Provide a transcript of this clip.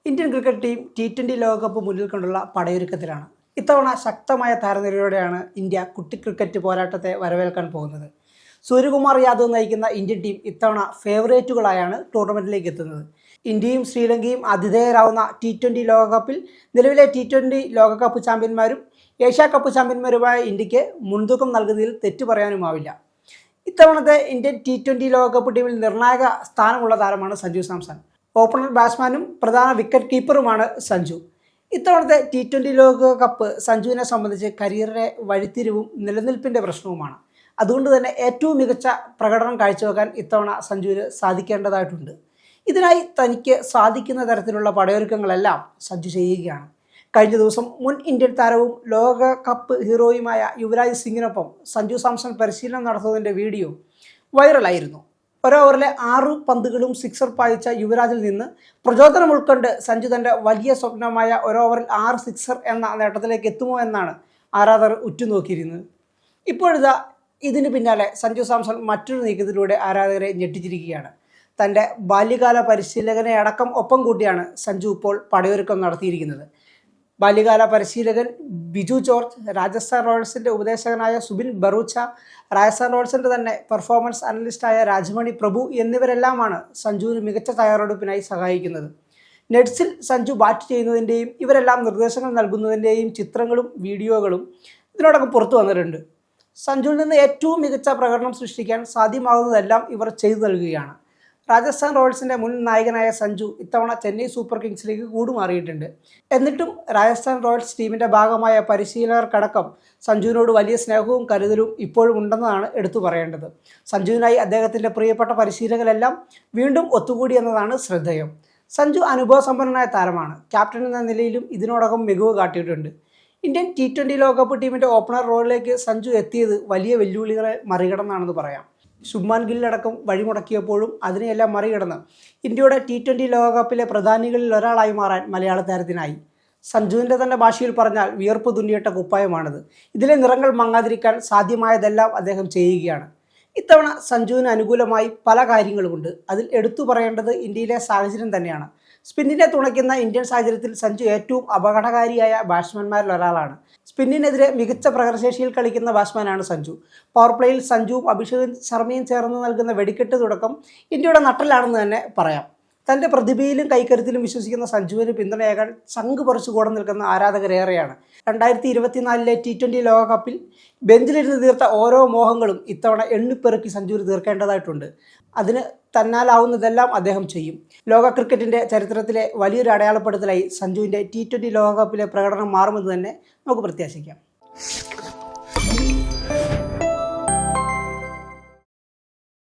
Indian cricket team T20 ലോകകപ്പ് മുന്നിൽ കൊണ്ടുള്ള പടയൊരുക്കത്തിലാണ്. ഇത്തവണ ശക്തമായ താരനിരയോടെയാണ് ഇന്ത്യ കുട്ടി ക്രിക്കറ്റ് പോരാട്ടത്തെ വരവേൽക്കാൻ പോകുന്നത്. സൂര്യകുമാർ യാദവ് നയിക്കുന്ന ഇന്ത്യൻ ടീം ഇത്തവണ ഫേവറേറ്റുകളായാണ് ടൂർണമെൻറ്റിലേക്ക് എത്തുന്നത്. ഇന്ത്യയും ശ്രീലങ്കയും ആതിഥേയരാവുന്ന T20 ലോകകപ്പിൽ നിലവിലെ T20 ലോകകപ്പ് ചാമ്പ്യന്മാരും ഏഷ്യ കപ്പ് ചാമ്പ്യന്മാരുമായ ഇന്ത്യക്ക് മുൻതൂക്കം നൽകുന്നതിൽ തെറ്റു പറയാനുമാവില്ല. ഇത്തവണത്തെ ഇന്ത്യൻ T20 ലോകകപ്പ് ടീമിൽ നിർണായക സ്ഥാനമുള്ള താരമാണ് സഞ്ജു സാംസൺ. ഓപ്പണർ ബാറ്റ്സ്മാനും പ്രധാന വിക്കറ്റ് കീപ്പറുമാണ് സഞ്ജു. ഇത്തവണത്തെ T20 ലോകകപ്പ് സഞ്ജുവിനെ സംബന്ധിച്ച് കരിയറിലെ വഴിത്തിരിവും നിലനിൽപ്പിൻ്റെ പ്രശ്നവുമാണ്. അതുകൊണ്ട് തന്നെ ഏറ്റവും മികച്ച പ്രകടനം കാഴ്ചവെക്കാൻ ഇത്തവണ സഞ്ജുവിന് സാധിക്കേണ്ടതായിട്ടുണ്ട്. ഇതിനായി തനിക്ക് സാധിക്കുന്ന തരത്തിലുള്ള പടയൊരുക്കങ്ങളെല്ലാം സഞ്ജു ചെയ്യുകയാണ്. കഴിഞ്ഞ ദിവസം മുൻ ഇന്ത്യൻ താരവും ലോകകപ്പ് ഹീറോയുമായ യുവരാജ് സിംഗിനൊപ്പം സഞ്ജു സാംസൺ പരിശീലനം നടത്തുന്നതിൻ്റെ വീഡിയോ വൈറലായിരുന്നു. ഒരോവറിലെ 6 പന്തുകളും സിക്സർ പായിച്ച യുവരാജിൽ നിന്ന് പ്രചോദനം ഉൾക്കൊണ്ട് സഞ്ജു തൻ്റെ വലിയ സ്വപ്നമായ ഒരോവറിൽ 6 സിക്സർ എന്ന നേട്ടത്തിലേക്ക് എത്തുമോ എന്നാണ് ആരാധകർ ഉറ്റുനോക്കിയിരുന്നത്. ഇപ്പോഴിതാ ഇതിന് പിന്നാലെ സഞ്ജു സാംസൺ മറ്റൊരു നീക്കത്തിലൂടെ ആരാധകരെ ഞെട്ടിച്ചിരിക്കുകയാണ്. തൻ്റെ ബാല്യകാല പരിശീലകനെ അടക്കം ഒപ്പം കൂട്ടിയാണ് സഞ്ജു ഇപ്പോൾ പടയൊരുക്കം നടത്തിയിരിക്കുന്നത്. ബാല്യകാല പരിശീലകൻ ബിജു ജോർജ്, രാജസ്ഥാൻ റോയൽസിൻ്റെ ഉപദേശകനായ സുബിൻ ബറൂച്ച, രാജസ്ഥാൻ റോയൽസിൻ്റെ തന്നെ പെർഫോമൻസ് അനലിസ്റ്റായ രാജമണി പ്രഭു എന്നിവരെല്ലാമാണ് സഞ്ജുവിന് മികച്ച തയ്യാറെടുപ്പിനായി സഹായിക്കുന്നത്. നെറ്റ്സിൽ സഞ്ജു ബാറ്റ് ചെയ്യുന്നതിൻ്റെയും ഇവരെല്ലാം നിർദ്ദേശങ്ങൾ നൽകുന്നതിൻ്റെയും ചിത്രങ്ങളും വീഡിയോകളും ഇതിനോടൊപ്പം പുറത്തു വന്നിട്ടുണ്ട്. സഞ്ജുവിൽ നിന്ന് ഏറ്റവും മികച്ച പ്രകടനം സൃഷ്ടിക്കാൻ സാധ്യമാകുന്നതെല്ലാം ഇവർ ചെയ്തു നൽകുകയാണ്. രാജസ്ഥാൻ റോയൽസിൻ്റെ മുൻ നായകനായ സഞ്ജു ഇത്തവണ ചെന്നൈ സൂപ്പർ കിങ്സിലേക്ക് കൂടുമാറിയിട്ടുണ്ട്. എന്നിട്ടും രാജസ്ഥാൻ റോയൽസ് ടീമിൻ്റെ ഭാഗമായ പരിശീലകർക്കടക്കം സഞ്ജുവിനോട് വലിയ സ്നേഹവും കരുതലും ഇപ്പോഴും ഉണ്ടെന്നതാണ് എടുത്തു പറയേണ്ടത്. സഞ്ജുവിനായി അദ്ദേഹത്തിൻ്റെ പ്രിയപ്പെട്ട പരിശീലകരെല്ലാം വീണ്ടും ഒത്തുകൂടി എന്നതാണ് ശ്രദ്ധേയം. സഞ്ജു അനുഭവസമ്പന്നനായ താരമാണ്. ക്യാപ്റ്റൻ എന്ന നിലയിലും ഇതിനോടകം മികവ് കാട്ടിയിട്ടുണ്ട്. ഇന്ത്യൻ T20 ലോകകപ്പ് ടീമിൻ്റെ ഓപ്പണർ റോളിലേക്ക് സഞ്ജു എത്തിയത് വലിയ വെല്ലുവിളികളെ മറികടന്നാണെന്ന് പറയാം. ശുഭ്മാൻ ഗില്ലടക്കം വഴിമുടക്കിയപ്പോഴും അതിനെയെല്ലാം മറികടന്ന് ഇന്ത്യയുടെ T20 ലോകകപ്പിലെ പ്രധാനികളിൽ ഒരാളായി മാറാൻ മലയാള താരത്തിനായി. സഞ്ജുവിൻ്റെ തന്നെ ഭാഷയിൽ പറഞ്ഞാൽ വിയർപ്പ് തുന്നിയിട്ട കുപ്പായമാണിത്. ഇതിലെ നിറങ്ങൾ മങ്ങാതിരിക്കാൻ സാധ്യമായതെല്ലാം അദ്ദേഹം ചെയ്യുകയാണ്. ഇത്തവണ സഞ്ജുവിന് അനുകൂലമായി പല കാര്യങ്ങളുമുണ്ട്. അതിൽ എടുത്തു പറയേണ്ടത് ഇന്ത്യയിലെ സാഹചര്യം തന്നെയാണ്. സ്പിന്നിനെ തുണയ്ക്കുന്ന ഇന്ത്യൻ സാഹചര്യത്തിൽ സഞ്ജു ഏറ്റവും അപകടകാരിയായ ബാറ്റ്സ്മാൻമാരിൽ ഒരാളാണ്. സ്പിന്നിനെതിരെ മികച്ച പ്രകടനശേഷിയിൽ കളിക്കുന്ന ബാറ്റ്സ്മാനാണ് സഞ്ജു. പവർ പ്ലേയിൽ സഞ്ജുവും അഭിഷേക് ശർമ്മയും ചേർന്ന് നൽകുന്ന വെടിക്കെട്ട് തുടക്കം ഇന്ത്യയുടെ നട്ടലാണെന്ന് തന്നെ പറയാം. തൻ്റെ പ്രതിഭയിലും കൈക്കരുത്തിലും വിശ്വസിക്കുന്ന സഞ്ജുവിന് പിന്തുണയേകാൻ ചങ്ക് പറിച്ചു കൂടെ നിൽക്കുന്ന ആരാധകരേറെയാണ്. 2024 T20 ലോകകപ്പിൽ ബെഞ്ചിലിരുന്ന് തീർത്ത ഓരോ മോഹങ്ങളും ഇത്തവണ എണ്ണിപ്പെറുക്കി സഞ്ജുവിന് തീർക്കേണ്ടതായിട്ടുണ്ട്. അതിന് തന്നാലാവുന്നതെല്ലാം അദ്ദേഹം ചെയ്യും. ലോക ക്രിക്കറ്റിൻ്റെ ചരിത്രത്തിലെ വലിയൊരു അടയാളപ്പെടുത്തലായി സഞ്ജുവിൻ്റെ T20 ലോകകപ്പിലെ പ്രകടനം മാറുമെന്ന് തന്നെ നമുക്ക് പ്രത്യാശിക്കാം.